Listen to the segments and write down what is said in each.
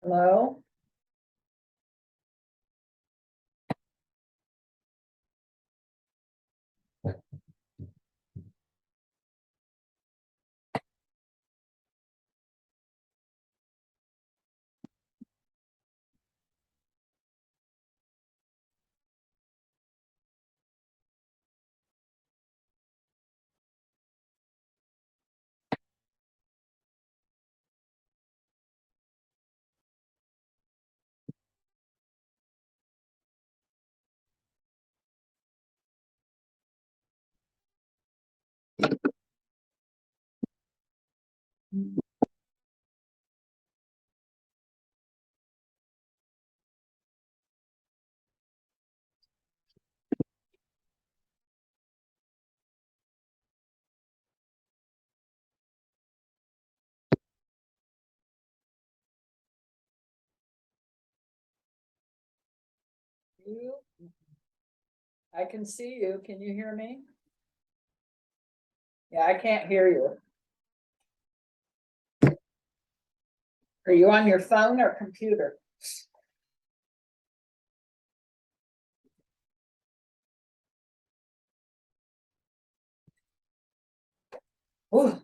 Hello? You? I can see you. Can you hear me? Yeah, I can't hear you. Are you on your phone or computer? Ooh.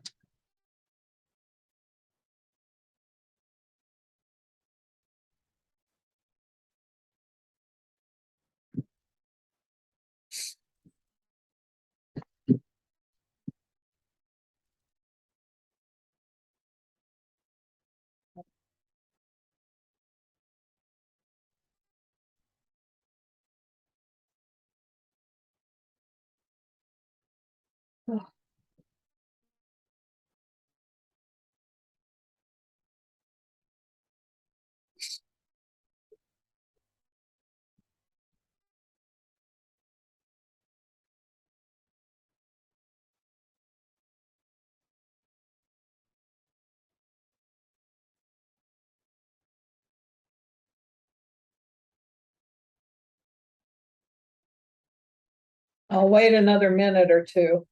I'll wait another minute or two.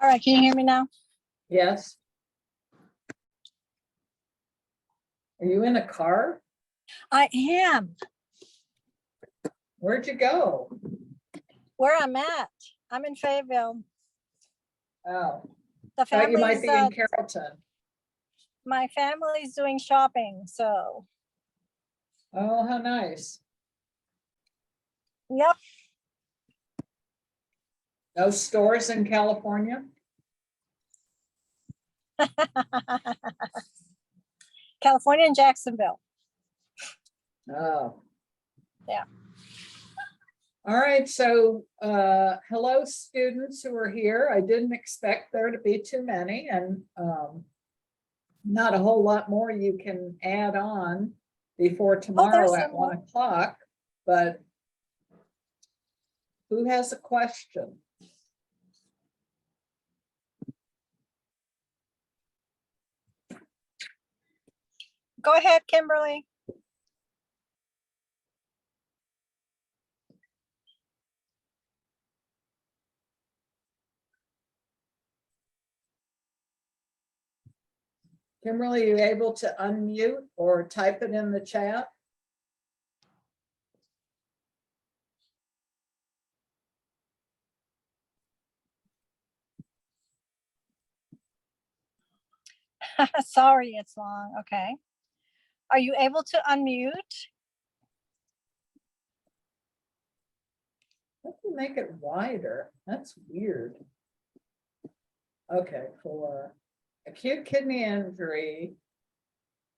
All right, can you hear me now? Yes. Are you in a car? I am. Where'd you go? Where I'm at. I'm in Fayetteville. Oh, The thought you might family's be in Carrollton. my family's doing shopping, so Oh, how nice. yep. No stores in California? California and Jacksonville. Oh. Yeah. All right, so hello students who are here. I didn't expect there to be too many, and not a whole lot more you can add on before tomorrow at 1 o'clock, but who has a question? Go ahead, Kimberly. Kimberly, are you able to unmute or type it in the chat? Sorry, it's long. Okay. Are you able to unmute? Let me make it wider. That's weird. Okay, for acute kidney injury,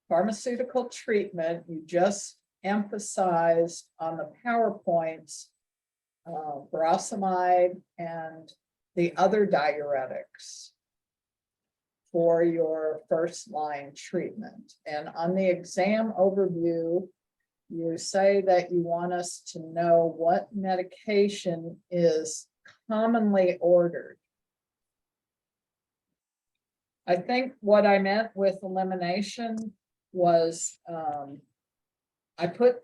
pharmaceutical treatment, you just emphasized on the PowerPoints, furosemide and the other diuretics for your first line treatment. And on the exam overview, You say that you want us to know what medication is commonly ordered. I think what I meant with elimination was, I put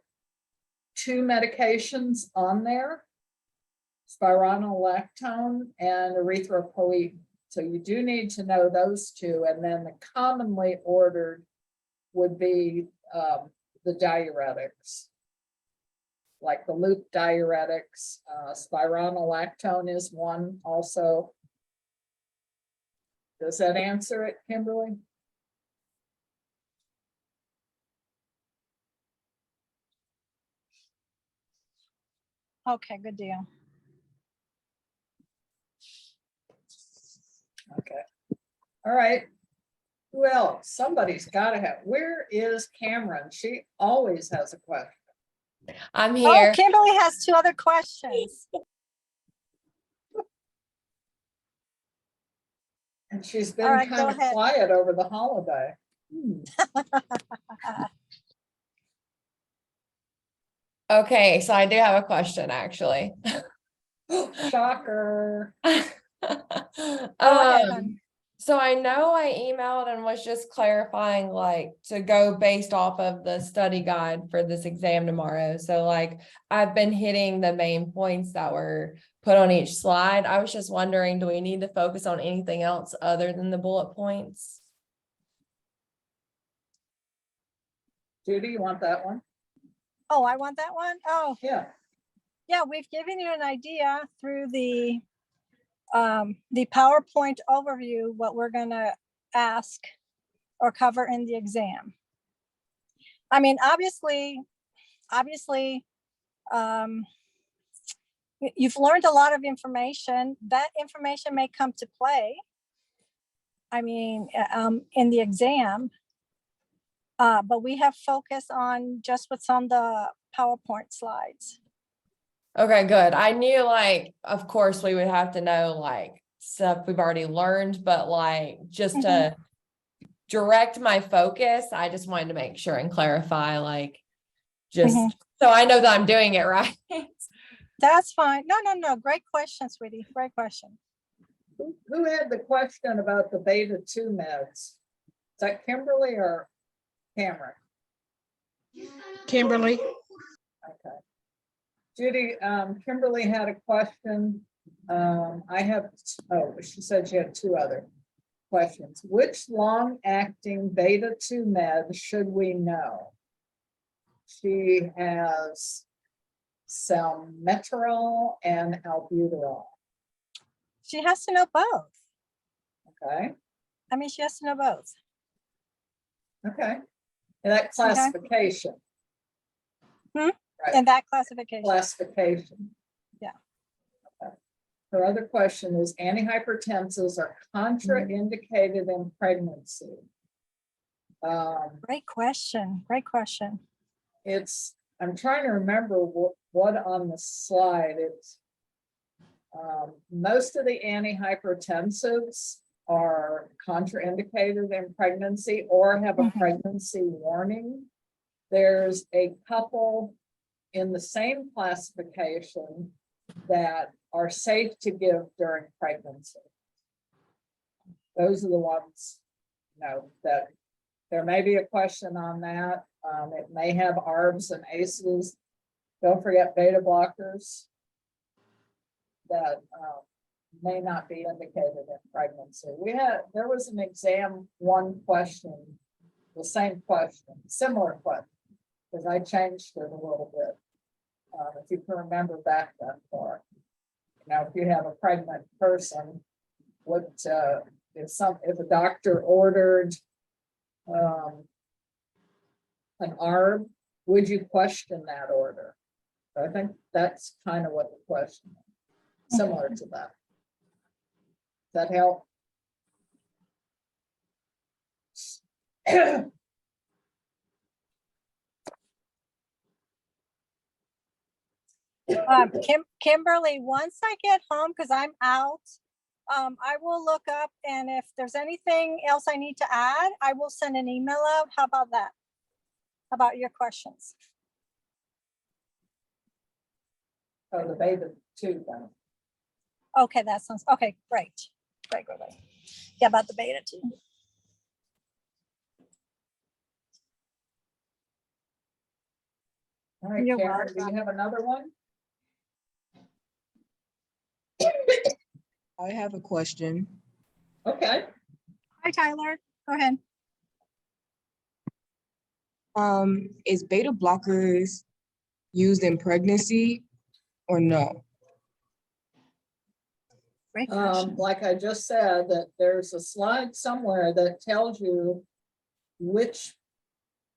2 medications on there, spironolactone and erythropoietin. So you do need to know those 2, and then the commonly ordered would be the diuretics, like the loop diuretics. Spironolactone is one also. Does that answer it, Kimberly? Okay, good deal. Okay. All right. Who else? Somebody's got to have. Where is Cameron? She always has a question. I'm Oh, here. Kimberly has 2 other questions. And she's All been right, go kind of ahead. quiet over the holiday. Okay, so I do have a question actually. Shocker. Go ahead, hon. So I know I emailed and was just clarifying, like, to go based off of the study guide for this exam tomorrow. So like, I've been hitting the main points that were put on each slide. I was just wondering, do we need to focus on anything else other than the bullet points? Judy, you want that one? Oh, I want that one. Oh, Yeah. yeah, we've given you an idea through the PowerPoint overview, what we're gonna ask or cover in the exam. I mean, obviously, you've learned a lot of information. That information may come to play. I mean, in the exam, but we have focused on just what's on the PowerPoint slides. Okay, good. I knew, like, of course we would have to know like stuff we've already learned, but like just to direct my focus, I just wanted to make sure and clarify, like, just so I know that I'm doing it right. That's fine. No. Great question, sweetie. Great question. Who had the question about the beta-2 meds? Is that Kimberly or Cameron? Kimberly. Okay. Judy, Kimberly had a question. She said she had 2 other questions. Which long-acting beta-2 med should we know? She has salmeterol and albuterol. She has to know both. Okay. I mean, she has to know both. Okay. And that classification. Right. And that classification. Classification. Yeah. Okay. Her other question is, antihypertensives are contraindicated in pregnancy. Great question. Great question. I'm trying to remember what on the slide. It's most of the antihypertensives are contraindicated in pregnancy or have a pregnancy warning. There's a couple in the same classification that are safe to give during pregnancy. Those are the ones, that there may be a question on that. It may have ARBs and ACEs. Don't forget beta blockers that may not be indicated in pregnancy. There was an exam, one question, the same question, similar question, because I changed it a little bit. If you can remember back that far. If you have a pregnant person, if a doctor ordered an ARB, would you question that order? I think that's kind of what the question is, similar to that. Does that help? Kimberly, once I get home, because I'm out, I will look up, and if there's anything else I need to add, I will send an email out. How about that? How about your questions? Oh, the beta 2 then. Okay, that sounds, okay, great. Great. Yeah, about the beta too. All right, You're Karen, do welcome. you have another one? I have a question. Okay. Hi, Tyler. Go ahead. Is beta blockers used in pregnancy or no? Great question. Like I just said, that there's a slide somewhere that tells you which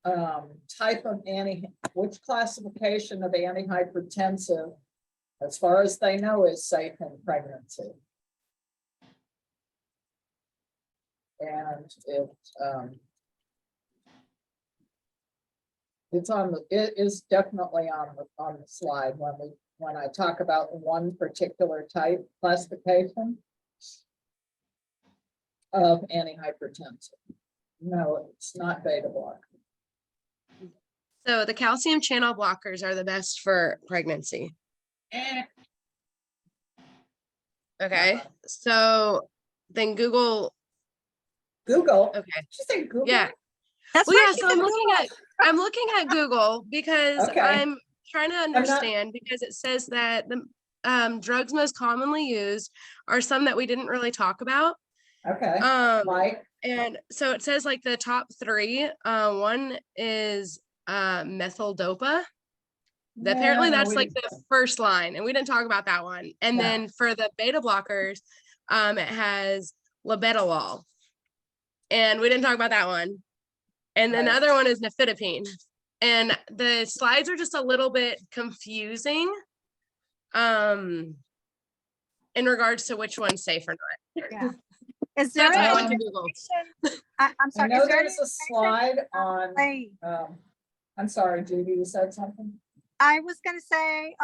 type of which classification of antihypertensive, as far as they know, is safe in pregnancy. And it is definitely on the slide when I talk about one particular type classification of antihypertensive. No, it's not beta blocker. So the calcium channel blockers are the best for pregnancy. Okay, so then Google. Google. Okay, Did you say Google? yeah. That's Well, right, yeah. she So said I'm looking at Google because Okay. I'm trying to understand because it says that the drugs most commonly used are some that we didn't really talk about. Okay. Like, And so it says like the top three. One is methyl-dopa. Apparently that's like the first line, and we didn't talk about that one. And Yeah. then for the beta blockers, it has labetalol, and we didn't talk about that one. And then the Right. other one is nifedipine. And the slides are just a little bit confusing in regards to which one's safe or not. Yeah. Is So there that's why I any went to Google. information- I'm I sorry. know is there any there's a slide on, Hey, I'm sorry, Judy, you said something? I was gonna say,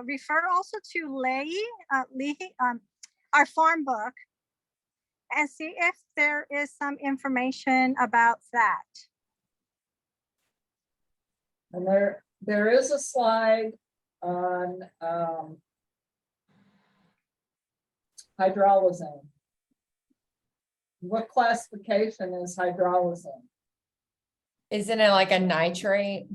refer also to Leahy, our farm book, and see if there is some information about that. And there is a slide on hydralazine. What classification is hydralazine? Isn't it like a nitrate?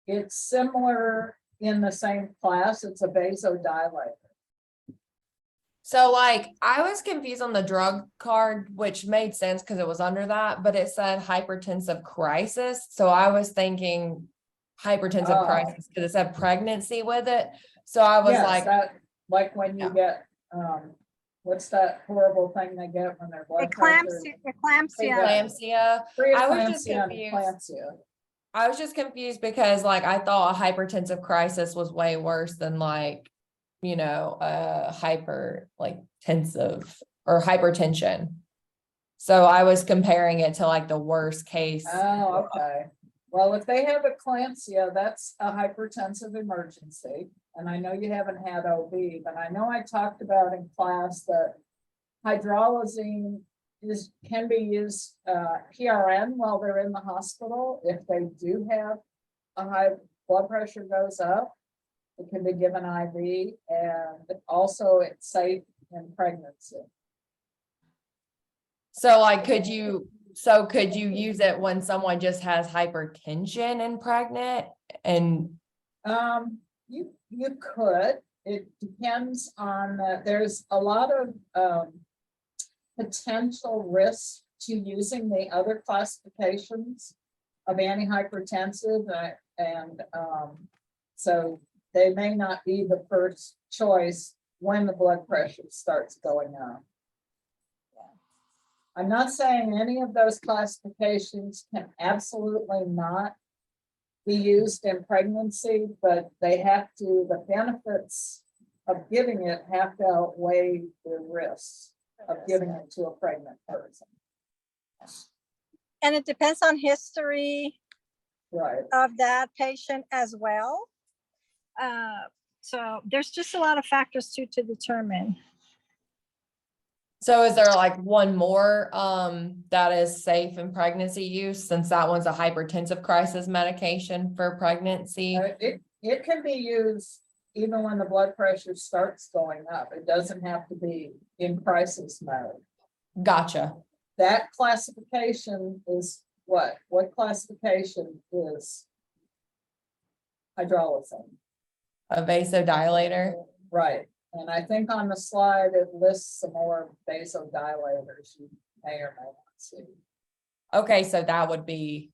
It's similar in the same class. It's a vasodilator. So like, I was confused on the drug card, which made sense because it was under that, but it said hypertensive crisis. So I was thinking hypertensive Oh. crisis because it said pregnancy with it. So I was Yes, like, that, like when you get, what's that horrible thing they get when their blood pressure? Eclampsia. preeclampsia. I was just Preeclampsia and confused. eclampsia. I was just confused because like, I thought a hypertensive crisis was way worse than like, hyper like tensive or hypertension. So I was comparing it to like the worst case. Oh, okay. Well, if they have eclampsia, that's a hypertensive emergency. And I know you haven't had OB, but I know I talked about in class that hydralazine can be used PRN while they're in the hospital. If they do have a high blood pressure goes up, it can be given IV, and also it's safe in pregnancy. So like, could you use it when someone just has hypertension and pregnant? And You could. It depends on there's a lot of potential risks to using the other classifications of antihypertensive, and so they may not be the first choice when the blood pressure starts going up. I'm not saying any of those classifications can absolutely not be used in pregnancy, but they have to, the benefits of giving it have to outweigh the risks of giving it to a pregnant person. And it depends on history Right. of that patient as well. So there's just a lot of factors to determine. so is there like one more that is safe in pregnancy use, since that one's a hypertensive crisis medication for pregnancy? It can be used even when the blood pressure starts going up, it doesn't have to be in crisis mode. Gotcha. That classification is what? What classification is hydralazine? A vasodilator. Right, and I think on the slide, it lists some more vasodilators you may or may not see. Okay, so that would be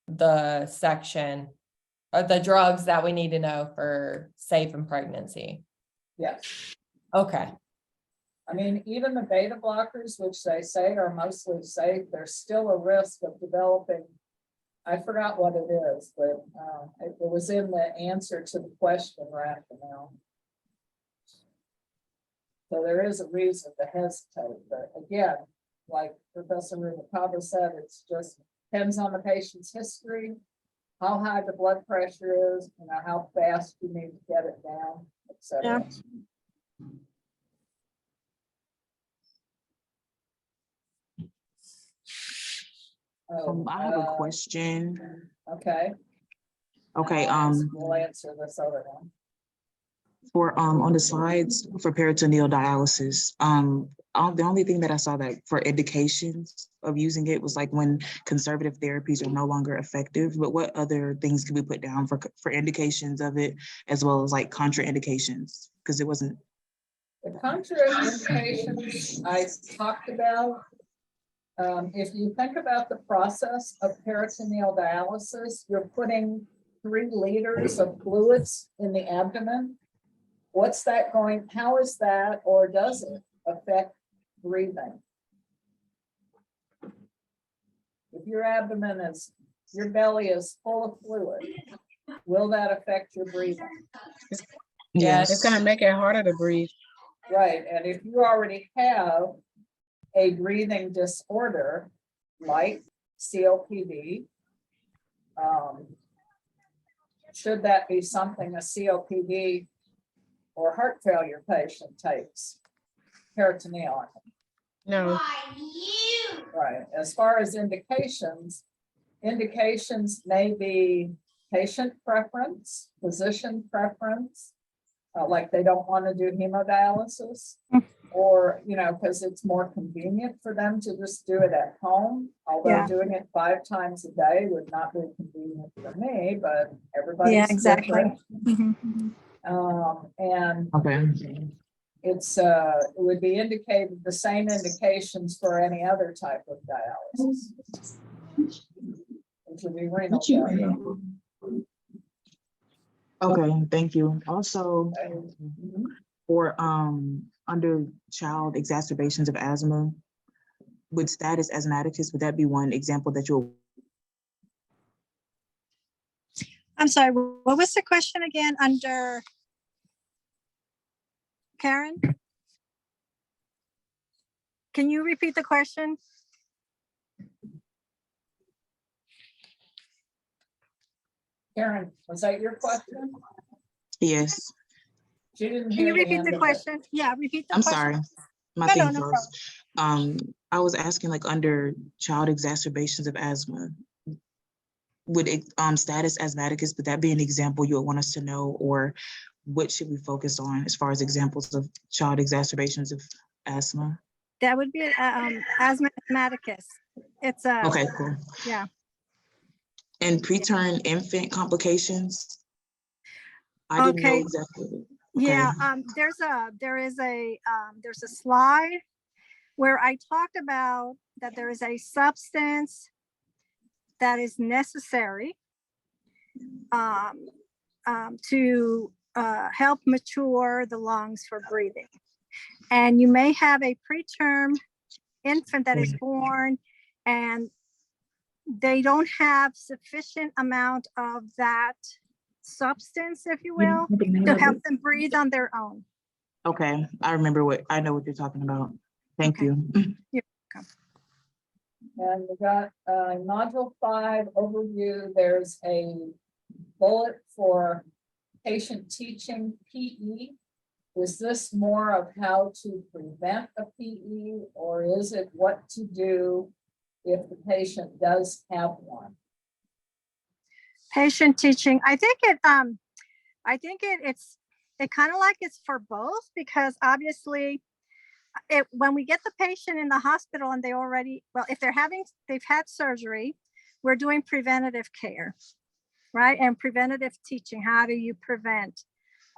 the section of the drugs that we need to know for safe in pregnancy. Yes, Okay, I mean, even the beta blockers, which they say are mostly safe, there's still a risk of developing. I forgot what it is, but it was in the answer to the question rationale. So there is a reason to hesitate, but again, like Professor Rubalcaba said, it's just depends on the patient's history, how high the blood pressure is, you know, how fast you need to get it down, etc. Oh, I have a question. Okay. Okay, We'll answer this other one. for on the slides for peritoneal dialysis, the only thing that I saw that for indications of using it was like when conservative therapies are no longer effective, but what other things could we put down for indications of it, as well as like contraindications? Because it wasn't. The contraindications I talked about, if you think about the process of peritoneal dialysis, you're putting 3 liters of fluids in the abdomen. What's that going, how is that, or does it affect breathing? If your abdomen is, your belly is full of fluid, will that affect your breathing? Yes. It's gonna make it harder to breathe. Right, and if you already have a breathing disorder like COPD, should that be something a COPD or heart failure patient takes? Peritoneal. No, Right, as far as indications may be patient preference, physician preference, like they don't want to do hemodialysis, or, you know, because it's more convenient for them to just do it at home, although Yeah. doing it 5 times a day would not be convenient for me, but everybody's Yeah, exactly. different. Mhm. And Okay. it's, it would be indicated, the same indications for any other type of dialysis. Which would be renal failure. Okay, thank you. Also, Mhm. for under child exacerbations of asthma, with status asthmaticus, would that be one example that you'll? I'm sorry, what was the question again under Karen? Can you repeat the question? Karen, was that your question? Yes, She didn't Can hear you the repeat end the of it. question? Yeah, repeat the I'm question. sorry. My No, thing no froze. I was asking like under child exacerbations of asthma, would it, status asthmaticus, would that be an example you would want us to know, or what should we focus on as far as examples of child exacerbations of asthma? That would be asthmaticus. It's a, Okay, cool. yeah. And preterm infant complications? I didn't know Okay. exactly. Yeah, there's a slide where I talked about that there is a substance that is necessary to help mature the lungs for breathing. And you may have a preterm infant that is born and they don't have sufficient amount of that substance, if you will, to help them breathe on their own. Okay, I know what you're talking about. Thank Okay. you. You're welcome. And we got module 5 overview. There's a bullet for patient teaching PE. Is this more of how to prevent a PE, or is it what to do if the patient does have one? Patient teaching. I think it kind of like it's for both, because obviously when we get the patient in the hospital and they already, well, if they've had surgery, we're doing preventative care, right? And preventative teaching. How do you prevent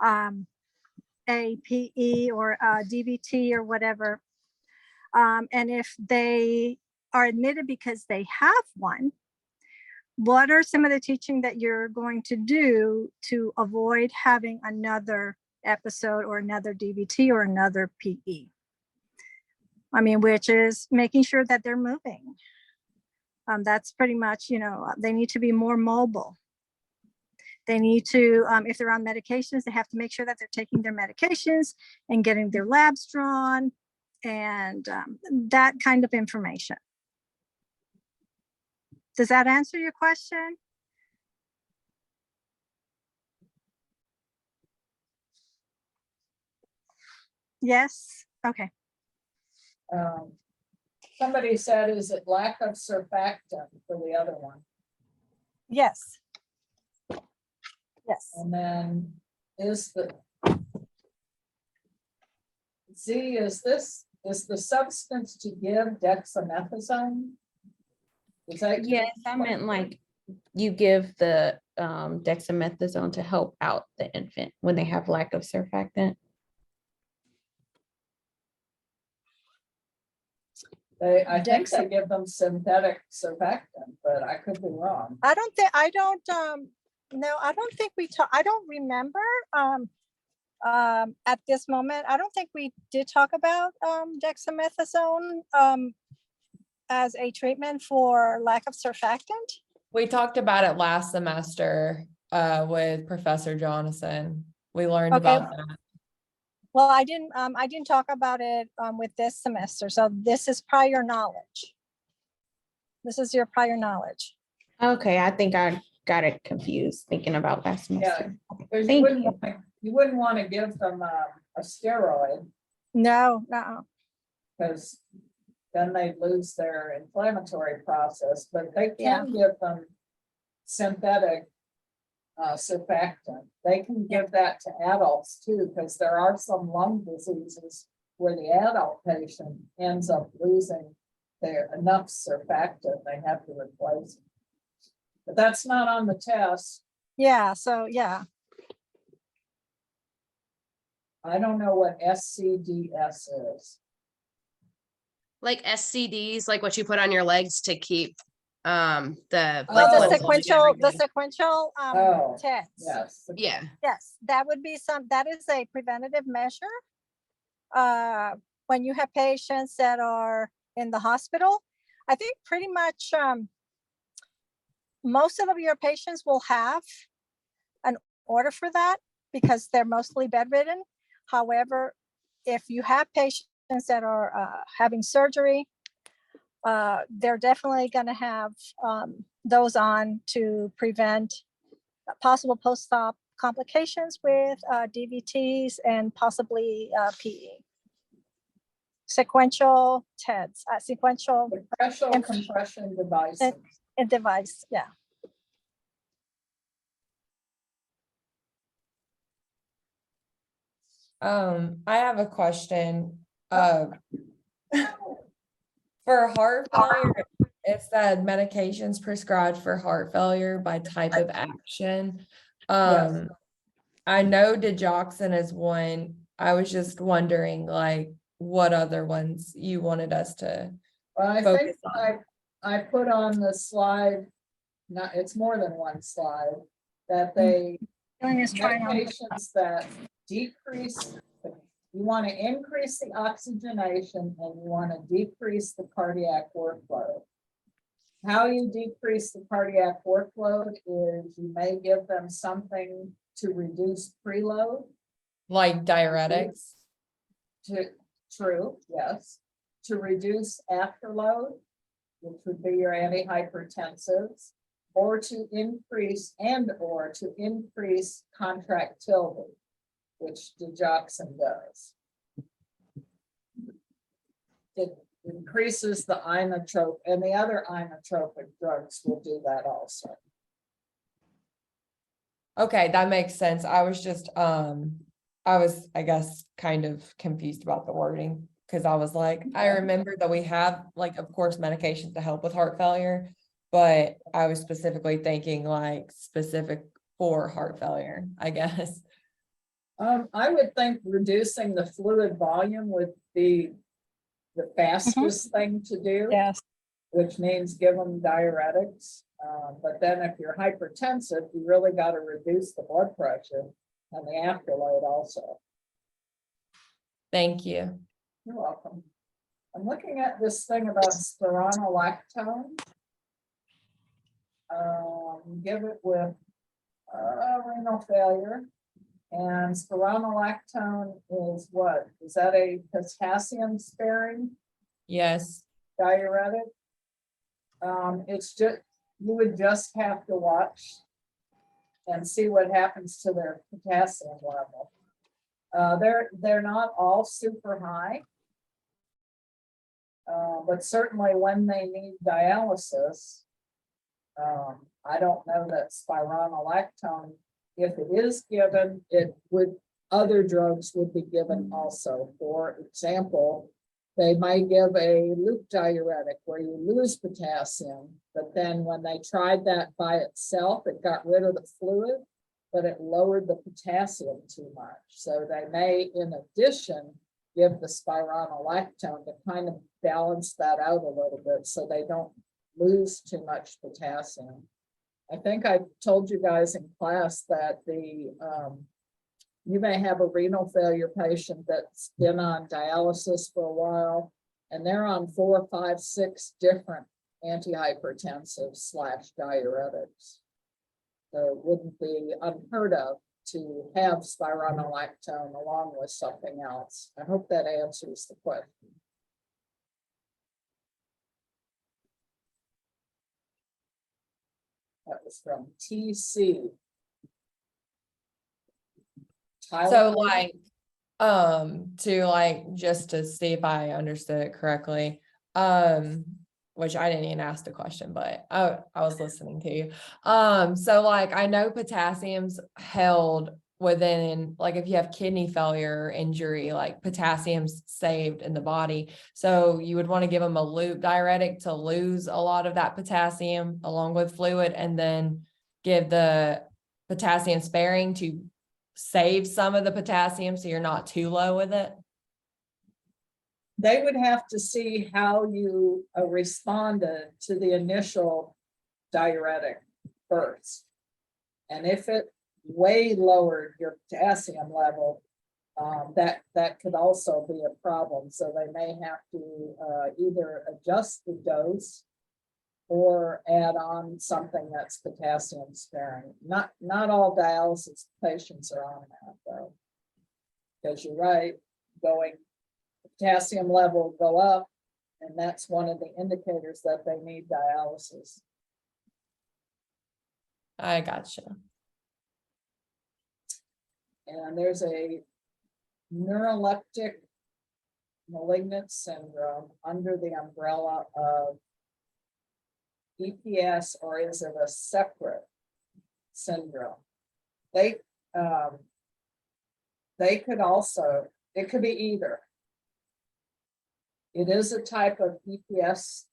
a PE or a DVT or whatever? And if they are admitted because they have one, what are some of the teaching that you're going to do to avoid having another episode or another DVT or another PE? I mean, which is making sure that they're moving. That's pretty much, they need to be more mobile. They need to, if they're on medications, they have to make sure that they're taking their medications and getting their labs drawn and that kind of information. Does that answer your question? Yes. Okay. Somebody said, is it lack of surfactant for the other one? Yes. Yes. And then is the the substance to give dexamethasone? Is that? Yes, I meant like you give the dexamethasone to help out the infant when they have lack of surfactant. I think they give them synthetic surfactant, but I could be wrong. I don't think we talk, I don't remember at this moment. I don't think we did talk about dexamethasone as a treatment for lack of surfactant. We talked about it last semester with Professor Jonathan. We learned Okay. about that. Well, I didn't talk about it with this semester. So this is prior knowledge. This is your prior knowledge. Okay, I think I got it confused thinking about last semester. Because Thank you wouldn't want to give them a steroid, No. because then they lose their inflammatory process, but they Yeah. can give them synthetic surfactant. They can give that to adults too, because there are some lung diseases where the adult patient ends up losing their enough surfactant, they have to replace it. But that's not on the test. Yeah. So yeah. I don't know what SCDS is. Like SCDs, like what you put on your legs to keep the Oh, Well, the blood flowing and sequential Oh, tests. Yes. yeah. Yes, that is a preventative measure. When you have patients that are in the hospital, I think pretty much most of your patients will have an order for that because they're mostly bedridden. However, if you have patients that are having surgery, they're definitely going to have those on to prevent possible post-op complications with DVTs and possibly PE. Sequential TEDs, sequential Special compression devices. device, yeah. I have a question. For heart failure, it said medications prescribed for heart failure by type of action. Yes. I know digoxin is one. I was just wondering, like, what other ones you wanted us to Well, I focus think on. I put on the slide, it's more than one slide, that they, Doing this trying on. medications that decrease, you want to increase the oxygenation and you want to decrease the cardiac workload. How you decrease the cardiac workload is you may give them something to reduce preload. Like diuretics. True, yes. To reduce afterload, which would be your antihypertensives, or to increase contractility, which digoxin does. It increases the inotrope, and the other inotropic drugs will do that also. Okay, that makes sense. I was just I was, I guess, kind of confused about the wording, because I was like, I Okay. remember that we have, like, of course, medications to help with heart failure, but I was specifically thinking like specific for heart failure, I guess. I would think reducing the fluid volume would be the fastest thing to do. Yes. Which means give them diuretics. But then if you're hypertensive, you really got to reduce the blood pressure and the afterload also. Thank you. You're welcome. I'm looking at this thing about spironolactone. Give it with renal failure. And spironolactone is what? Is that a potassium sparing Yes. diuretic? It's just, you would just have to watch and see what happens to their potassium level. They're not all super high. But certainly when they need dialysis, I don't know that spironolactone, if it is given, it would, other drugs would be given also. For example, they might give a loop diuretic where you lose potassium, but then when they tried that by itself, it got rid of the fluid, but it lowered the potassium too much. So they may, in addition, give the spironolactone to kind of balance that out a little bit so they don't lose too much potassium. I think I told you guys in class that you may have a renal failure patient that's been on dialysis for a while, and they're on 4, 5, 6 different antihypertensives / diuretics. So it wouldn't be unheard of to have spironolactone along with something else. I hope that answers the question. That was from TC. So like, to like, just to see if I understood it correctly, which I didn't even ask the question, but I was listening to you. So like, I know potassium's held within, like if you have kidney failure or injury, like potassium's saved in the body. So you would want to give them a loop diuretic to lose a lot of that potassium along with fluid, and then give the potassium sparing to save some of the potassium so you're not too low with it. They would have to see how you responded to the initial diuretic first. And if it way lowered your potassium level, that could also be a problem. So they may have to either adjust the dose or add on something that's potassium sparing. Not all dialysis patients are on that though. Because you're right, potassium level go up, and that's one of the indicators that they need dialysis. I gotcha. And there's a neuroleptic malignant syndrome under the umbrella of EPS, or is it a separate syndrome? They could also, it could be either. It is a type of EPS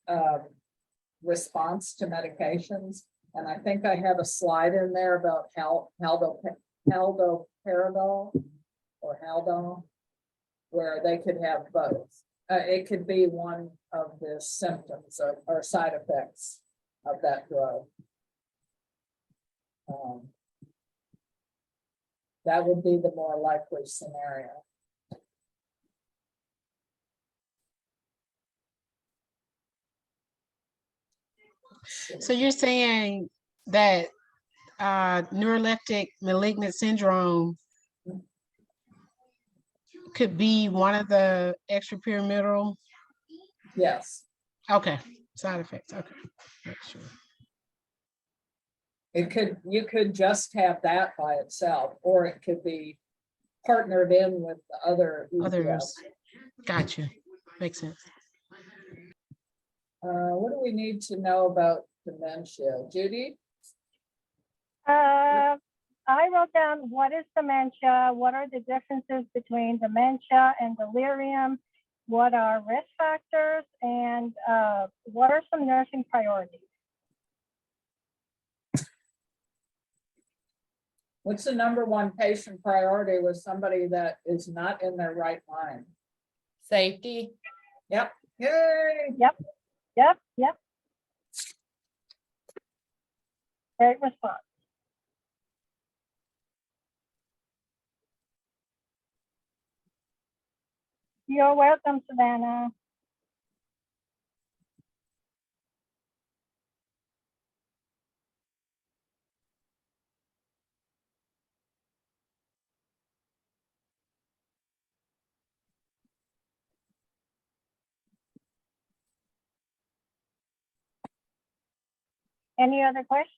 response to medications. And I think I have a slide in there about haldol or haldol, where they could have both. It could be one of the symptoms or side effects of that drug. That would be the more likely scenario. So you're saying that neuroleptic malignant syndrome could be one of the extrapyramidal? Yes, Okay, side effects, okay. Make sure. you could just have that by itself, or it could be partnered in with the other EPS. Others, got you, makes sense. What do we need to know about dementia? Judy? I wrote down, what is dementia? What are the differences between dementia and delirium? What are risk factors? And what are some nursing priorities? What's the number one patient priority with somebody that is not in their right mind? Safety. Yep. Yay. Yep. Great response. You're welcome, Savannah. Any other questions?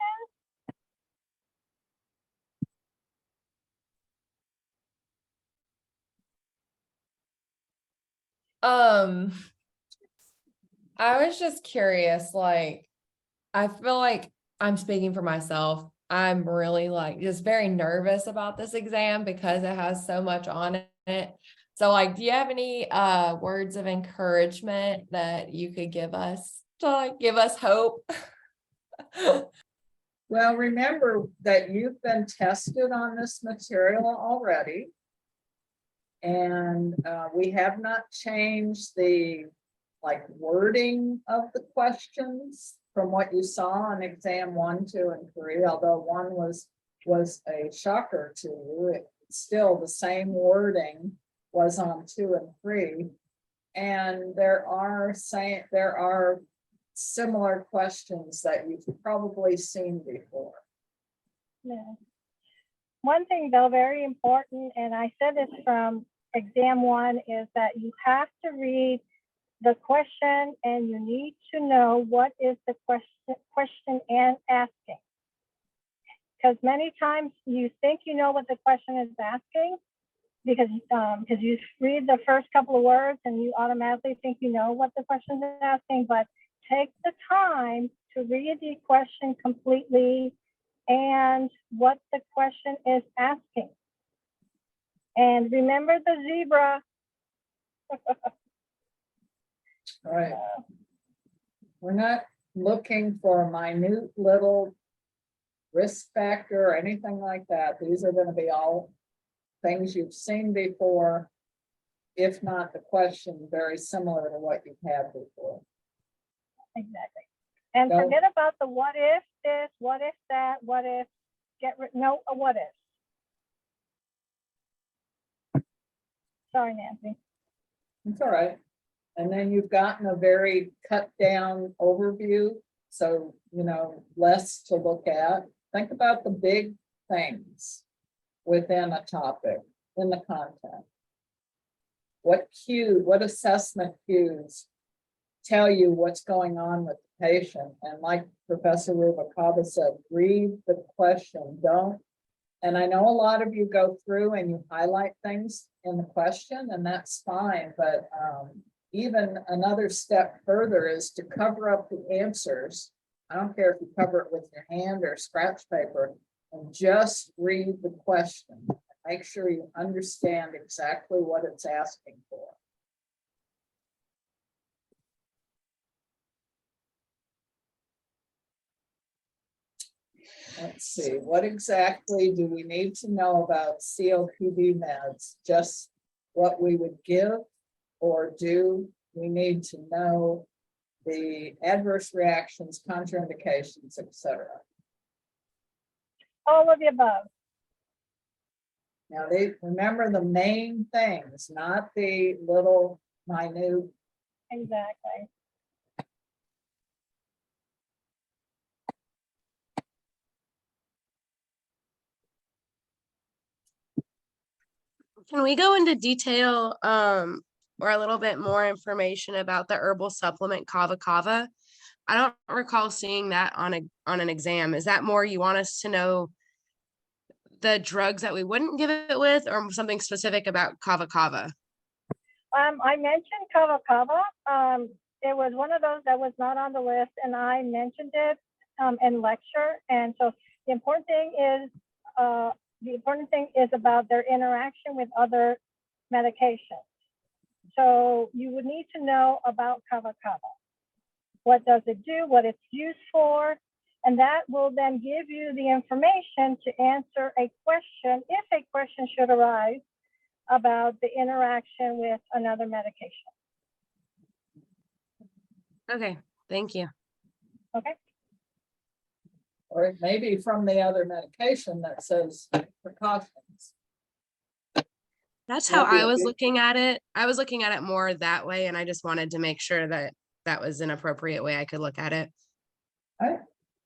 I was just curious, like, I feel like I'm speaking for myself. I'm really like just very nervous about this exam because it has so much on it. So like, do you have any words of encouragement that you could give us to like give us hope? Well, remember that you've been tested on this material already. And we have not changed the like wording of the questions from what you saw on exam 1, 2, and 3, although 1 was a shocker to you. It's still the same wording was on 2 and 3. And there are similar questions that you've probably seen before. Yeah. One thing though, very important, and I said this from exam 1, is that you have to read the question and you need to know what is the question and asking. Because many times you think you know what the question is asking because you read the first couple of words and you automatically think you know what the question is asking, but take the time to read the question completely and what the question is asking. And remember the zebra. All right. We're not looking for a minute little risk factor or anything like that. These are going to be all things you've seen before, if not the question very similar to what you've had before. Exactly. And So, forget about the what if this, what if that, what if, no, a what if. Sorry, Nancy. it's all right. And then you've gotten a very cut down overview. So, you know, less to look at. Think about the big things within a topic, in the content. What assessment cues tell you what's going on with the patient? And like Professor Rubalcaba said, read the question, don't. And I know a lot of you go through and you highlight things in the question, and that's fine, but even another step further is to cover up the answers. I don't care if you cover it with your hand or scratch paper, and just read the question. Make sure you understand exactly what it's asking for. Let's see, what exactly do we need to know about COPD meds? Just what we would give or do? We need to know the adverse reactions, contraindications, etc. All of the above. Now, remember the main things, not the little minute. Exactly. Can we go into detail or a little bit more information about the herbal supplement kava kava? I don't recall seeing that on an exam. Is that more you want us to know the drugs that we wouldn't give it with, or something specific about kava kava? I mentioned kava kava. It was one of those that was not on the list, and I mentioned it in lecture. And so the important thing is the important thing is about their interaction with other medications. So you would need to know about kava kava. What does it do? What it's used for? And that will then give you the information to answer a question, if a question should arise, about the interaction with another medication. Okay, thank you. Okay. Or it may be from the other medication that says precautions. That's how That'd be I a was good- looking at it. I was looking at it more that way, and I just wanted to make sure that that was an appropriate way I could look at it.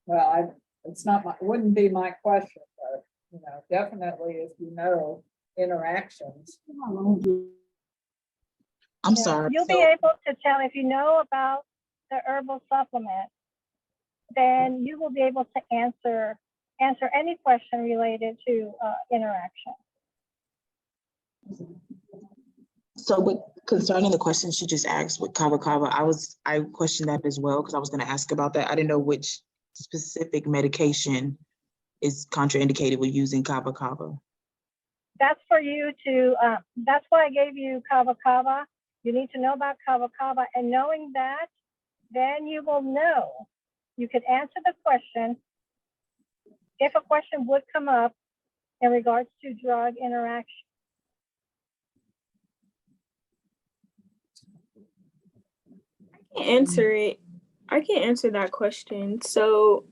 Well, it's not my, wouldn't be my question, but, you know, definitely if you know interactions. I'm Yeah, sorry. you'll be So- able to tell if you know about the herbal supplement, then you will be able to answer any question related to interaction. So with concerning the question she just asked with kava kava, I questioned that as well because I was going to ask about that. I didn't know which specific medication is contraindicated with using kava kava. That's for you to, that's why I gave you kava kava. You need to know about kava kava, and knowing that, then you will know. You can answer the question if a question would come up in regards to drug interaction. Answer it. I can answer that question. So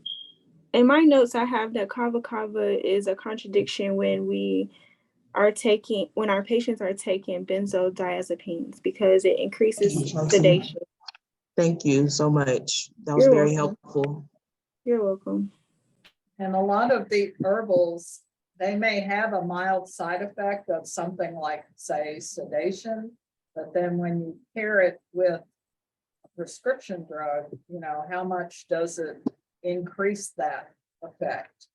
in my notes, I have that kava kava is a contradiction when our patients are taking benzodiazepines because it increases sedation. Thank you so much. That was You're very welcome. helpful. You're welcome. And a lot of the herbals, they may have a mild side effect of something like, say, sedation, but then when you pair it with a prescription drug, you know, how much does it increase that effect?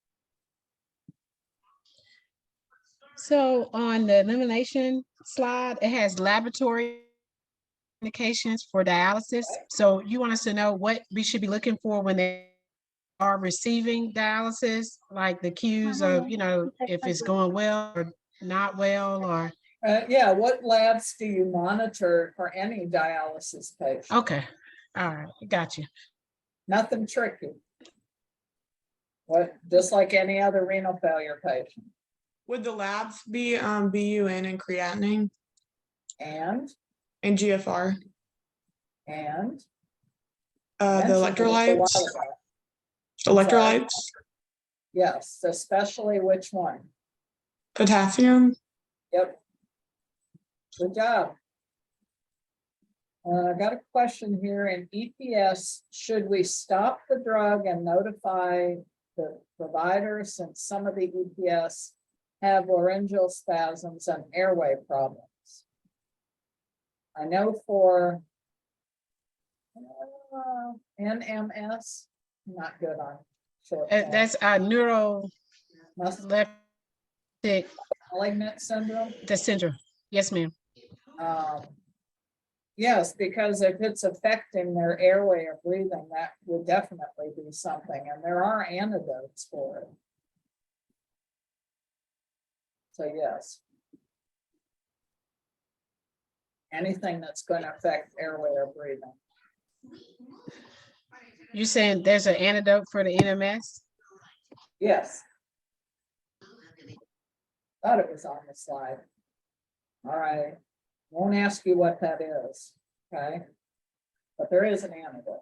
So on the elimination slide, it has laboratory indications for dialysis. So you want us to know what we should be looking for when they are receiving dialysis, like the cues of, you know, if it's going well or not well, or, Yeah, what labs do you monitor for any dialysis patient? okay, all right, got you. Nothing tricky. What, just like any other renal failure patient. Would the labs be BUN and creatinine And, and GFR? and. The mentioned this a while electrolytes? ago. Electrolytes? Yes, especially which one? Potassium? Yep. Good job. I got a question here in EPS. Should we stop the drug and notify the provider since some of the EPS have laryngeal spasms and airway problems? I know for NMS, not good on short. That's neuro Muscle leptic malignant syndrome. the syndrome. Yes, ma'am. Yes, because if it's affecting their airway or breathing, that would definitely be something, and there are antidotes for it. So yes. Anything that's going to affect airway or breathing. You saying there's an antidote for the NMS? Yes. Thought it was on the slide. All right. Won't ask you what that is, okay? But there is an antidote.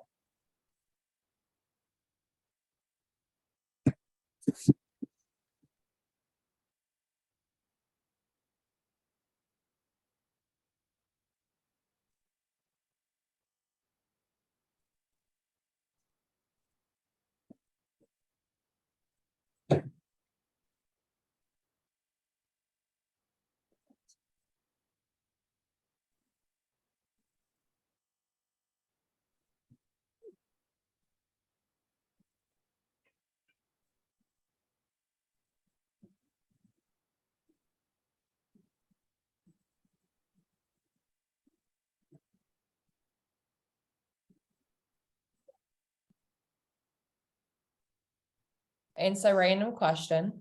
And so random question.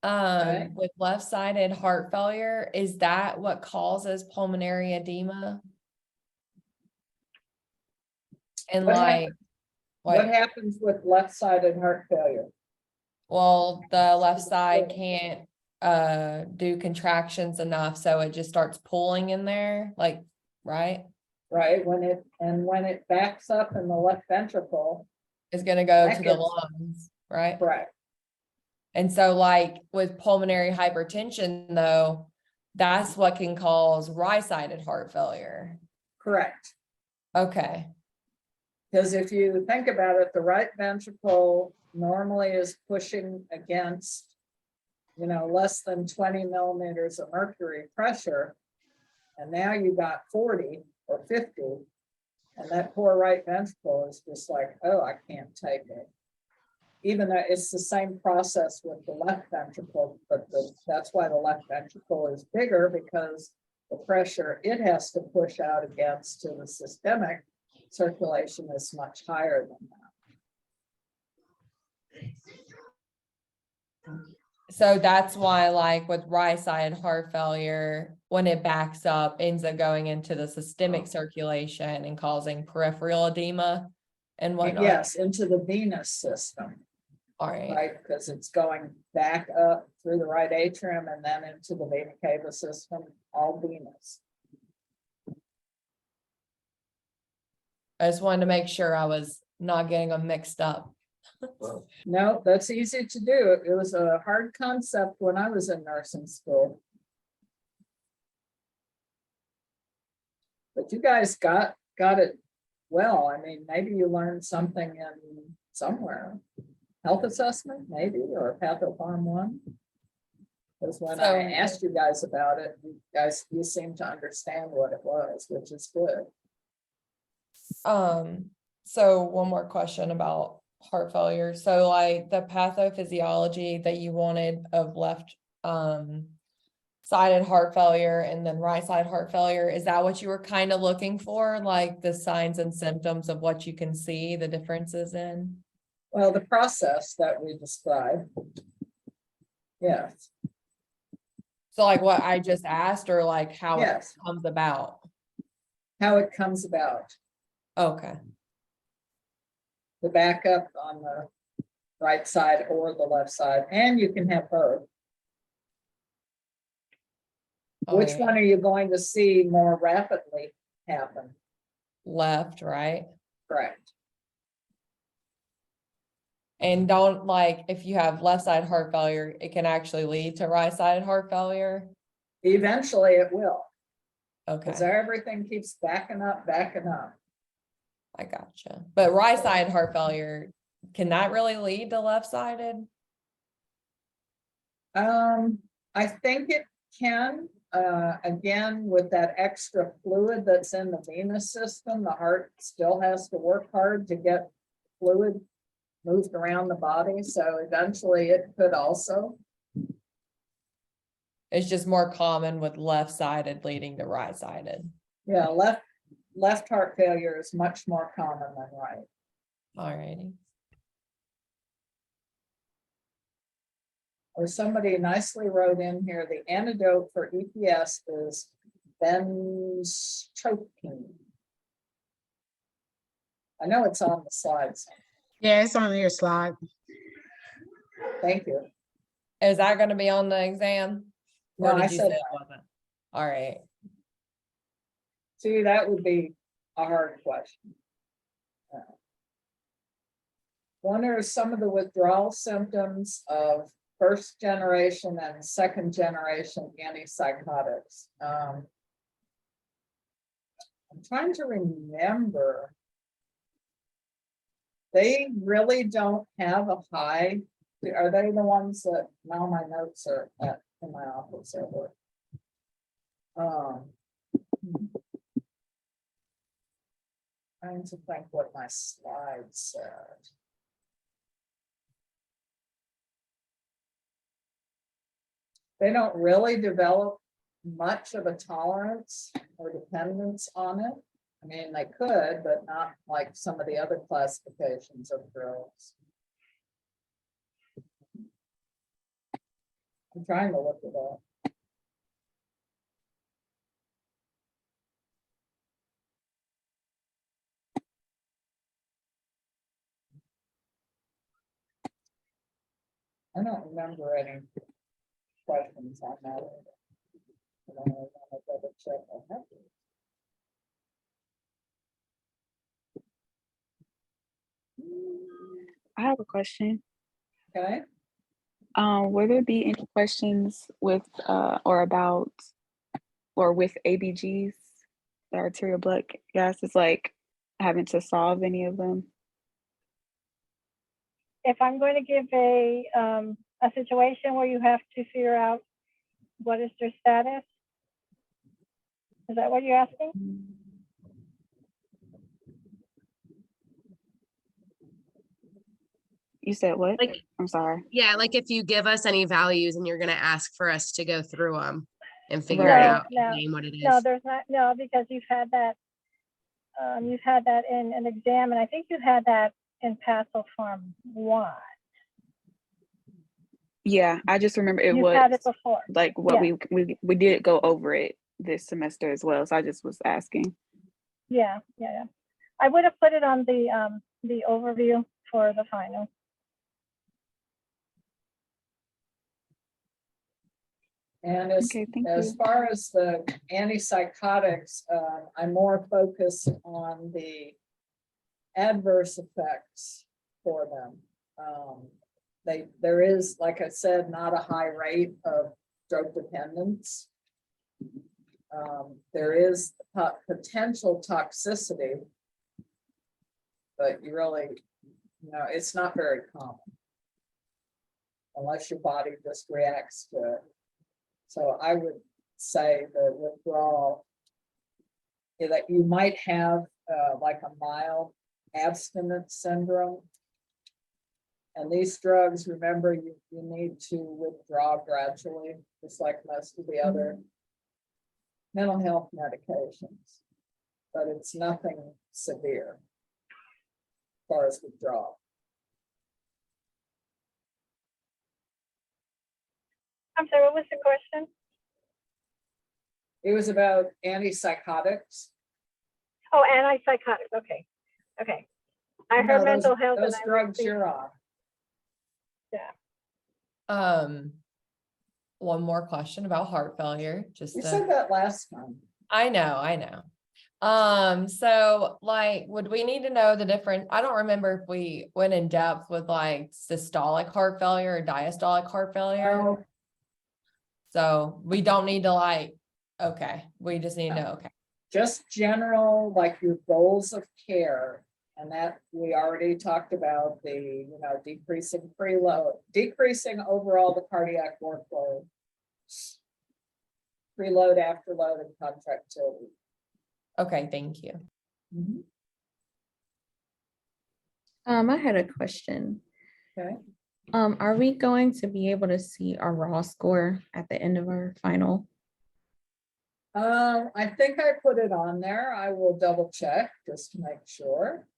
Okay. With left-sided heart failure, is that what causes pulmonary edema? And What like, What happens with left-sided heart failure? well, the left side can't do contractions enough, so it just starts pulling in there, like, right? Right, when it backs up in the left ventricle, It's gonna go That to the gets- lungs, right? correct, And so like with pulmonary hypertension though, that's what can cause right-sided heart failure. correct. Okay, Because if you think about it, the right ventricle normally is pushing against, less than 20 millimeters of mercury pressure. And now you got 40 or 50, and that poor right ventricle is just like, oh, I can't take it. Even though it's the same process with the left ventricle, but that's why the left ventricle is bigger, because the pressure it has to push out against to the systemic circulation is much higher than that. so that's why like with right-sided heart failure, when it backs up, ends up going into the systemic circulation and causing peripheral edema and whatnot. Yes, into the venous system, All right, right? Because it's going back up through the right atrium and then into the vena cava system, all venous. I just wanted to make sure I was not getting them mixed up. No, that's easy to do. It was a hard concept when I was in nursing school. But you guys got it well. I mean, maybe you learned something in somewhere. Health assessment, maybe, or Patho-Pharm 1. Because when I So- asked you guys about it, you seemed to understand what it was, which is good. So one more question about heart failure. So like the pathophysiology that you wanted of left sided heart failure and then right side heart failure, is that what you were kind of looking for? Like the signs and symptoms of what you can see the differences in? Well, the process that we described. Yes, So like what I just asked, or like how it yes, comes about? how it comes about. Okay, The backup on the right side or the left side, and you can have both. Which okay. one are you going to see more rapidly happen? Left, right? Correct. And don't like, if you have left side heart failure, it can actually lead to right sided heart failure. Eventually it will, because Okay, everything keeps backing up. I gotcha. But right side heart failure, can that really lead to left sided? I think it can, again, with that extra fluid that's in the venous system, the heart still has to work hard to get fluid moved around the body. So eventually it could also. It's just more common with left sided leading to right sided. Yeah, left heart failure is much more common than right. Alrighty. Or somebody nicely wrote in here, the antidote for EPS is benztropine. I know it's on the slides. Yeah, it's on your slide. Thank you. Is that gonna be on the exam? Or No, I did you said say it no. wasn't? All right, See, that would be a hard question. What are some of the withdrawal symptoms of first generation and second generation antipsychotics? I'm trying to remember. They really don't have a high. Are they the ones that now my notes are in my office at work? Trying to think what my slides said. They don't really develop much of a tolerance or dependence on it. I mean, they could, but not like some of the other classifications of drugs. I'm trying to look it up. I don't remember any questions on that. But I wanna double check. I have to. I have a question. Okay, Will there be any questions with or about or with ABGs, the arterial blood gases, like having to solve any of them? If I'm going to give a situation where you have to figure out what is their status, is that what you're asking? You said what? Like, I'm sorry. yeah, like if you give us any values and you're gonna ask for us to go through them and figure Right. it out, No, name what it No, is. there's not, no, because you've had that in an exam, and I think you've had that in Paso Farm 1. Yeah, I just remember it You've was had it before. like what Yeah. we did go over it this semester as well. So I just was asking. Yeah. I would have put it on the overview for the final. and as, Okay, thank as you. far as the antipsychotics, I'm more focused on the adverse effects for them. There is, like I said, not a high rate of drug dependence. There is potential toxicity, but you really, it's not very common unless your body just reacts to it. So I would say the withdrawal, that you might have like a mild abstinence syndrome. And these drugs, remember, you need to withdraw gradually, just like most of the other mental health medications. But it's nothing severe as far as withdrawal. I'm sorry, what was the question? It was about antipsychotics. Oh, antipsychotics. Okay. I heard No, mental health. Those and I drugs was you're on. One more question about heart failure, just You to- said that last time. I know. So like, would we need to know the difference? I don't remember if we went in depth with like systolic heart failure or diastolic heart failure. No, So we don't need to like, okay, we just need to know, okay. just general, like your goals of care. And that we already talked about the, decreasing preload, decreasing overall the cardiac workload, preload, afterload, and contractility. Okay, thank you. Mhm. I had a question. Okay. Are we going to be able to see our raw score at the end of our final? I think I put it on there. I will double check just to make sure.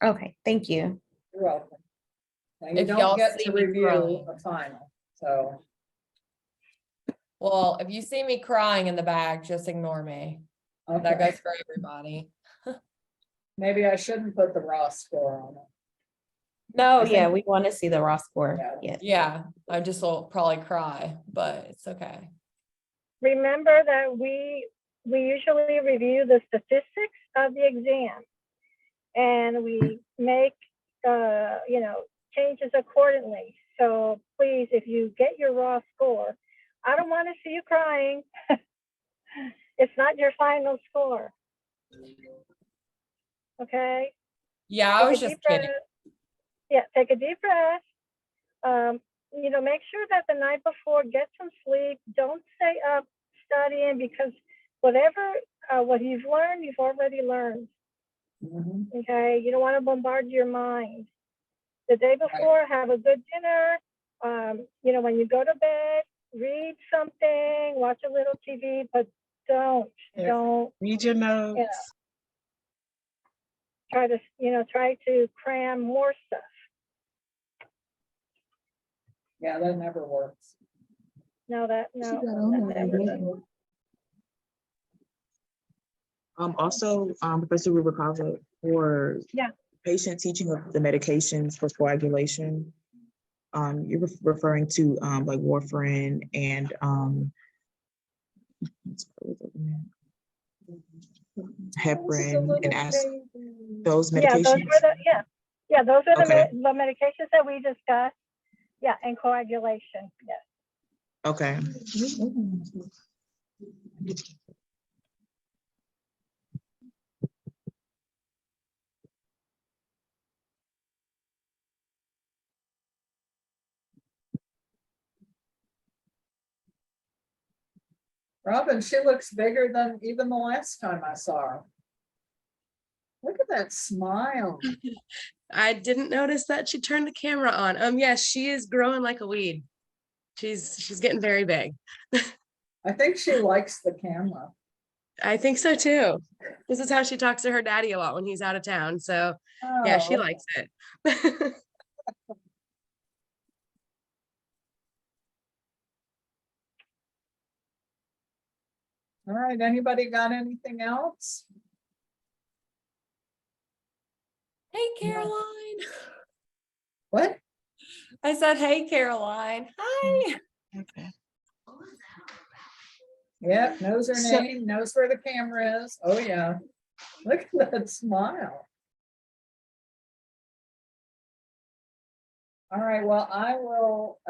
Okay, thank you. You're welcome. Now you If don't y'all get see to me review crying. a final, so. Well, if you see me crying in the back, just ignore me. That Okay, goes for everybody. maybe I shouldn't put the raw score on it. No, I yeah, think- we want to see the raw score. Yeah. Yes. Yeah, I just will probably cry, but it's okay. remember that we usually review the statistics of the exam, and we make changes accordingly. So please, if you get your raw score, I don't want to see you crying. It's not your final score. Okay. Yeah, I Take was a just deep kidding. breath. Yeah, take a deep breath. Make sure that the night before, get some sleep. Don't stay up studying, because whatever what you've learned, you've already learned. Mhm. Okay, you don't want to bombard your mind. The day before, have a good dinner. When you go to bed, read something, watch a little TV, but don't Read your notes. try to cram more stuff. Yeah, that never works. No, that, no. got on that there, never yeah. does. Also, Professor Rubikava, for Yeah. patient teaching of the medications for coagulation, you're referring to like warfarin and heparin and those Yeah, those medications. were the, yeah, those are the, Okay. the medications that we discussed. Yeah, and coagulation, yes. Okay. Robin, she looks bigger than even the last time I saw her. Look at that smile. I didn't notice that she turned the camera on. Yes, she is growing like a weed. She's getting very big. I think she likes the camera. I think so too. This is how she talks to her daddy a lot when he's out of town. So yeah, she Oh, likes it. all right. Anybody got anything else? Hey, Caroline. What? I said, hey, Caroline. Hi. Okay. Yeah, knows her So- name, knows where the camera is. Oh, yeah. Look at that smile. All right, well, I will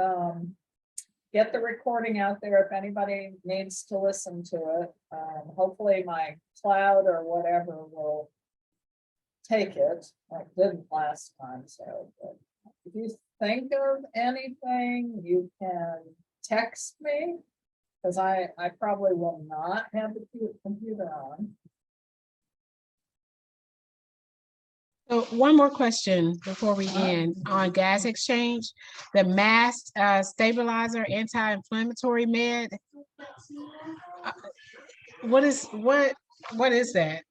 get the recording out there if anybody needs to listen to it. Hopefully my cloud or whatever will take it, like it didn't last time, so. But if you think of anything, you can text me, because I probably will not have the computer on. So one more question before we end on gas exchange, the mass stabilizer anti-inflammatory med. What is that?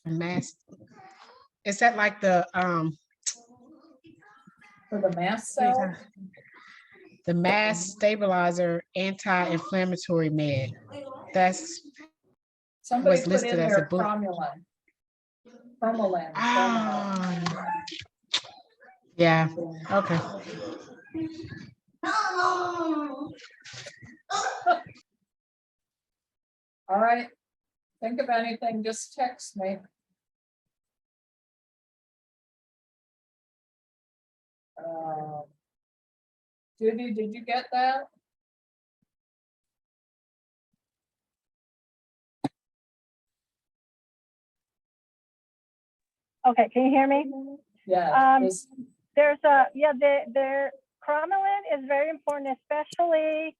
Mass, is that like the For the mast cell, the mass stabilizer anti-inflammatory med? That's somebody was put listed in as a their book. cromulin. Cromulin. Ah, yeah, okay. All right, think of anything, just text me. Judy, did you get that? Okay, can you hear me? Yeah. There's a, yeah, their cromulin is very important, especially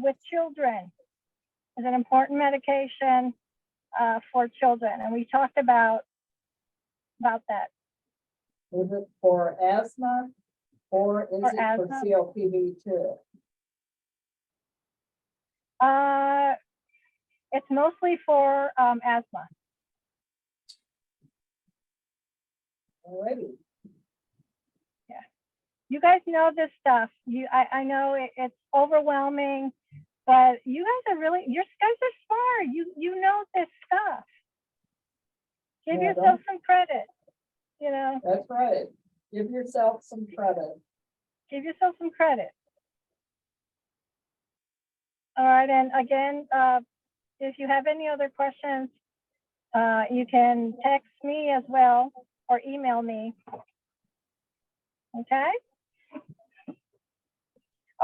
with children. It's an important medication for children, and we talked about that. Is it for asthma or is For it asthma. for COPD too? It's mostly for asthma. Alrighty. You guys know this stuff. I know it's overwhelming, but you guys are really, you guys are smart. You know this stuff. Give Yeah, yourself some credit, you know. That's right. Give yourself some credit. Give yourself some credit. All right, and again, if you have any other questions, you can text me as well or email me. Okay?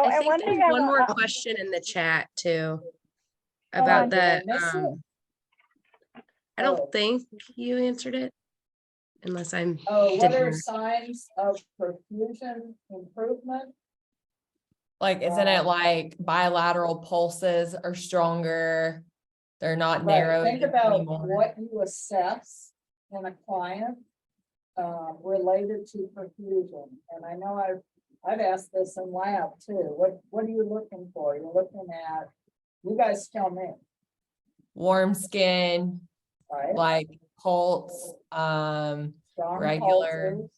Oh, I and think one there's thing I one more want, question in the chat too. Hold About on. Did I the, miss it? I don't think you answered it. Unless I'm. Oh, what didn't are hear. signs of perfusion improvement? Like, isn't it like bilateral pulses are stronger? They're not Right, narrowed think about anymore. what you assess in a client related to perfusion. And I know I've asked this in lab too. What are you looking for? You're looking at, you guys tell me, Warm skin, right? like pulse, Strong regular. pulses.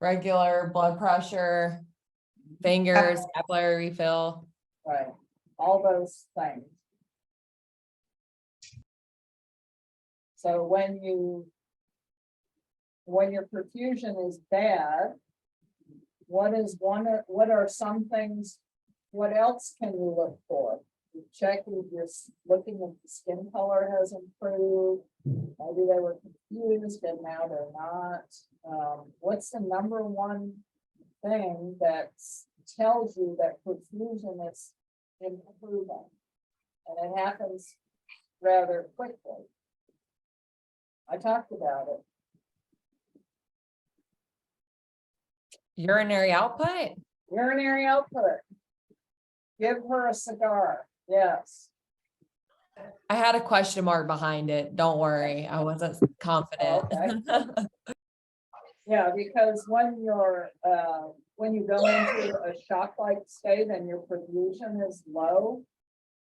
regular blood pressure. fingers, capillary refill. Right, all those things. So when your perfusion is bad, what are some things, what else can you look for? You check if you're looking if the skin color has improved, maybe they were confused and now they're not. What's the number one thing that tells you that perfusion is improving? And it happens rather quickly. I talked about it. Urinary output? Urinary output. Give her a cigar. Yes. I had a question mark behind it. Don't worry. I wasn't confident. Okay. Yeah, because when you go into a shock-like state and your perfusion is low,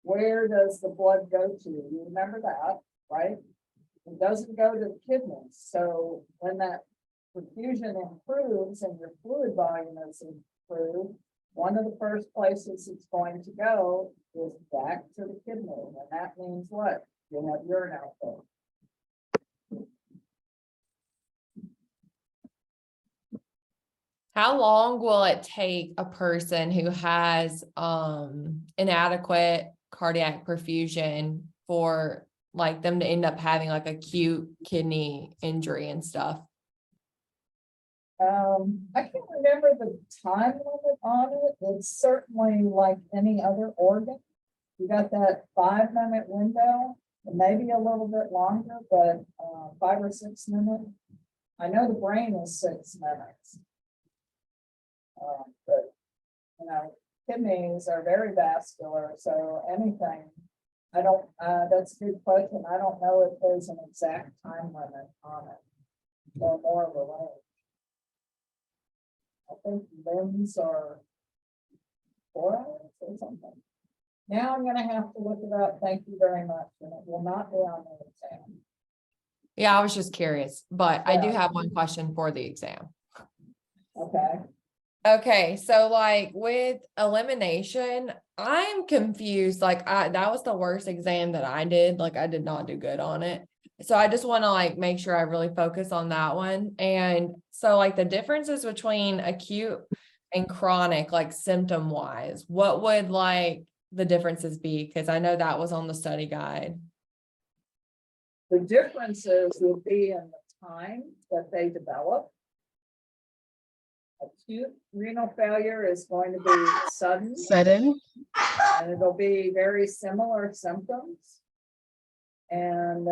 where does the blood go to? You remember that, right? It doesn't go to the kidneys. So when that perfusion improves and your fluid volume is improved, one of the first places it's going to go is back to the kidney. And that means what? You have urine output. How long will it take a person who has inadequate cardiac perfusion for like them to end up having like acute kidney injury and stuff? I can't remember the time limit on it. It's certainly like any other organ. You got that 5-minute window, maybe a little bit longer, but 5 or 6 minutes. I know the brain is 6 minutes. But you know, kidneys are very vascular, so anything. I don't. That's a good question. I don't know if there's an exact time limit on it, or more of a range. I think limbs are 4 hours or something. Now I'm gonna have to look it up. Thank you very much. And it will not be on the exam. Yeah, I was just curious, but I do Yeah. have one question for the exam. Okay. Okay, so like with elimination, I'm confused. Like that was the worst exam that I did. Like I did not do good on it. So I just want to like make sure I really focus on that one. And so like the differences between acute and chronic, like symptom wise, what would like the differences be? Because I know that was on the study guide. The differences will be in the time that they develop. Acute renal failure is going to be sudden, and it'll be very similar symptoms. And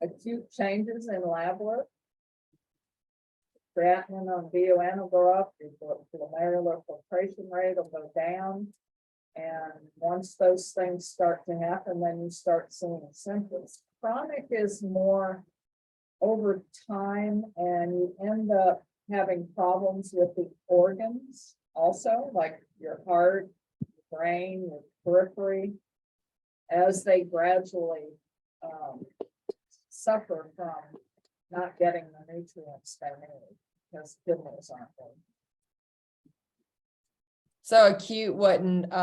acute changes in lab work. Creatinine on BUN will go up, the glomerular filtration rate will go down. And once those things start to happen, then you start seeing symptoms. Chronic is more over time, and you end up having problems with the organs also, like your heart, your brain, your periphery, as they gradually suffer from not getting the nutrients they need because kidneys aren't there. So acute wouldn't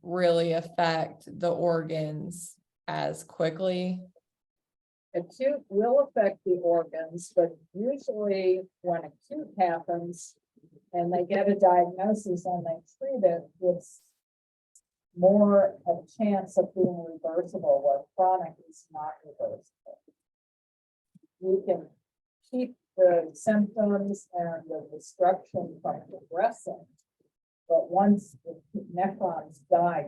really affect the organs as quickly. Acute will affect the organs, but usually when acute happens and they get a diagnosis and they treat it, it's more a chance of being reversible, where chronic is not reversible. You can keep the symptoms and the destruction from progressing, but once the nephrons die,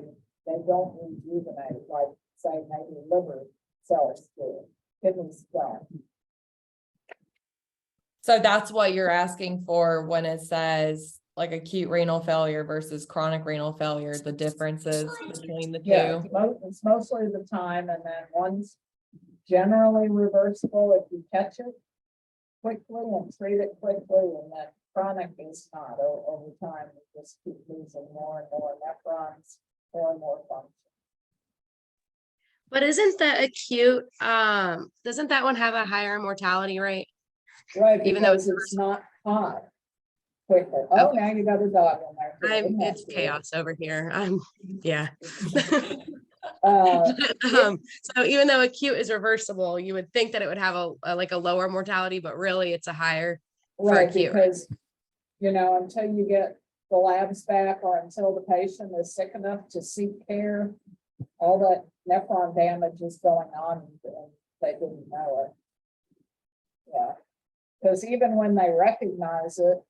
they don't rejuvenate, like say maybe liver cells do. Kidneys don't. So that's what you're asking for when it says like acute renal failure versus chronic renal failure, the differences between the two. Yeah, it's mostly the time, and then one's generally reversible if you catch it quickly and treat it quickly, and then chronic is not. Over time, you just keep losing more and more nephrons, more and more function. But isn't the acute, doesn't that one have a higher mortality rate? Right, Even though because it's not caught. quicker. Oh, Okay. now you got a dog in there. too. Isn't that It's cute? chaos over here. Yeah. Uh, So even though acute is reversible, you would think that it would have like a lower mortality, but really it's a higher for Right, acute. because, you know, until you get the labs back or until the patient is sick enough to seek care, all that nephron damage is going on and they didn't know it. Yeah, because even when they recognize it,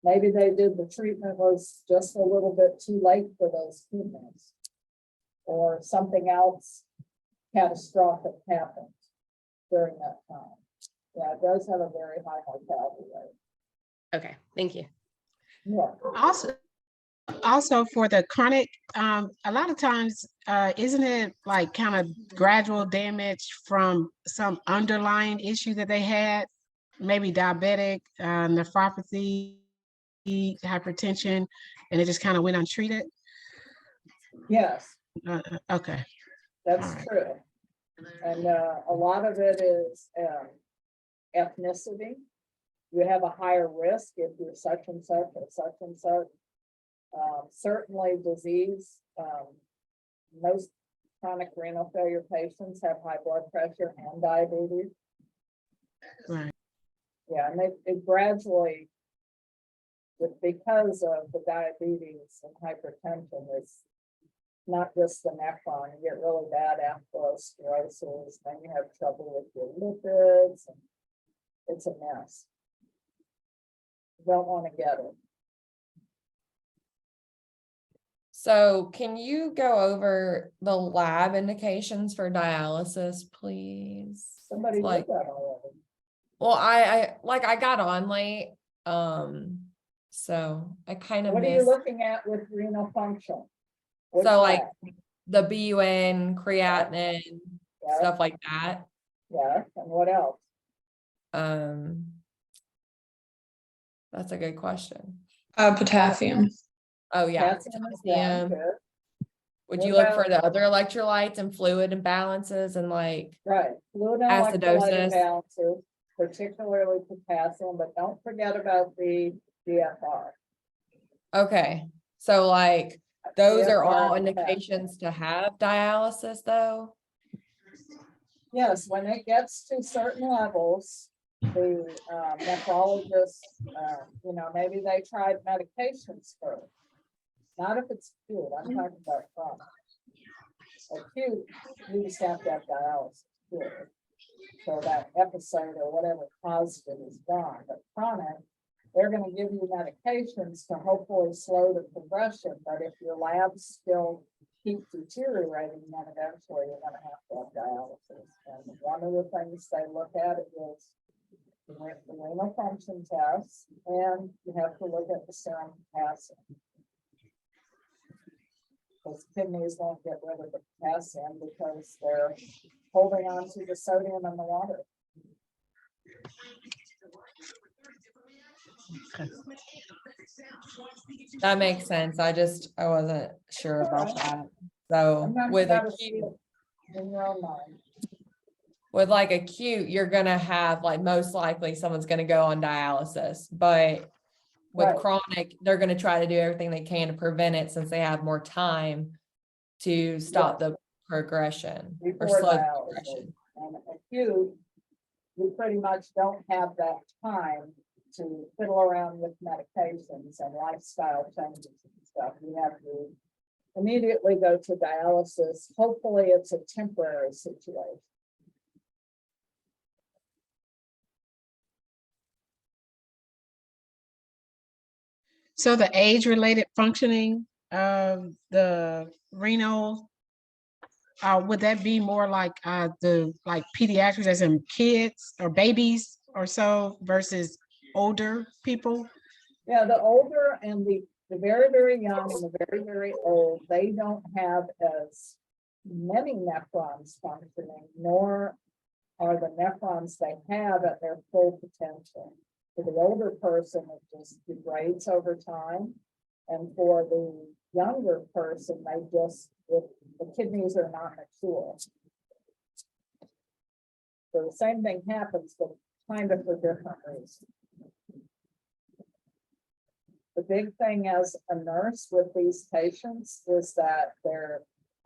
maybe they did the treatment was just a little bit too late for those kidneys. Or something else catastrophic happened during that time. Yeah, it does have a very high mortality rate. Okay, thank you. Yeah. Also for the chronic, a lot of times, isn't it like kind of gradual damage from some underlying issue that they had? Maybe diabetic, nephropathy, hypertension, and it just kind of went untreated? Yes, Okay. that's All right. true. And a lot of it is ethnicity. You have a higher risk if you're such and such or such and such. Certainly disease. Most chronic renal failure patients have high blood pressure and diabetes. Right. Yeah, and it gradually, because of the diabetes and hypertension, it's not just the nephron. You get really bad atherosclerosis, then you have trouble with your lipids, and it's a mess. You don't want to get it. So can you go over the lab indications for dialysis, please? Somebody did Like, that already. well, I got on late, so I kind of What are you missed. looking at with renal function? Which So like lab? the BUN, creatinine, Yeah, stuff like that. yeah, and what else? That's a good question. Potassium. Oh yeah, Potassium is potassium. one, good. Would What you look for about- the other electrolytes and fluid imbalances and like, Right, fluid and electrolyte Acidosis. imbalances, particularly potassium, but don't forget about the GFR. okay, so like those are all GFR and indications to have dialysis though? Yes, when it gets to certain levels, the nephrologist, you know, maybe they tried medications first. Not if it's acute, I'm talking about chronic. Acute, you just have to have dialysis, period. So that episode or whatever caused it is gone, but chronic, they're gonna give you medications to hopefully slow the progression, but if your labs still keep deteriorating, then eventually you're gonna have to have dialysis. And one of the things they look at is the renal function tests, and you have to look at the serum potassium. Because kidneys won't get rid of the potassium because they're holding on to the sodium in the water. That makes sense. I wasn't sure about Alright. that. So Sometimes you with gotta see acute, it in your own mind. with like acute, you're gonna have like most likely someone's gonna go on dialysis, but with Right. chronic, they're gonna try to do everything they can to prevent it since they have more time to stop the progression or Before slow the dialysis. progression. And acute, you pretty much don't have that time to fiddle around with medications and lifestyle changes and stuff. You have to immediately go to dialysis. Hopefully, it's a temporary situation. So the age-related functioning of the renal, would that be more like the pediatrics, as in kids or babies or so, versus older people? Yeah, the older and the very, very young and the very, very old, they don't have as many nephrons functioning, nor are the nephrons they have at their full potential. For the older person, it just degrades over time. And for the younger person, the kidneys are not mature. So the same thing happens, but kind of for different reasons. The big thing as a nurse with these patients is that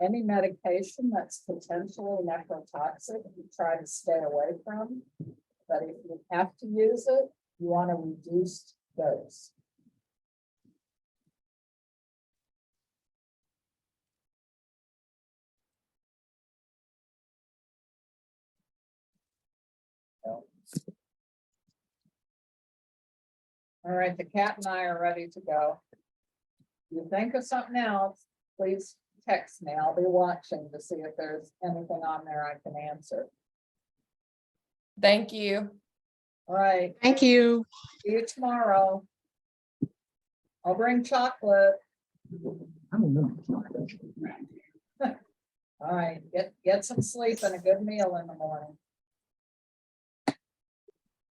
any medication that's potentially nephrotoxic, you try to stay away from. But if you have to use it, you want a reduced dose. All right, the cat and I are ready to go. If you think of something else, please text me. I'll be watching to see if there's anything on there I can answer. Thank you. All right, Thank you. see you tomorrow. I'll bring chocolate. I don't know. All right, get some sleep and a good meal in the morning.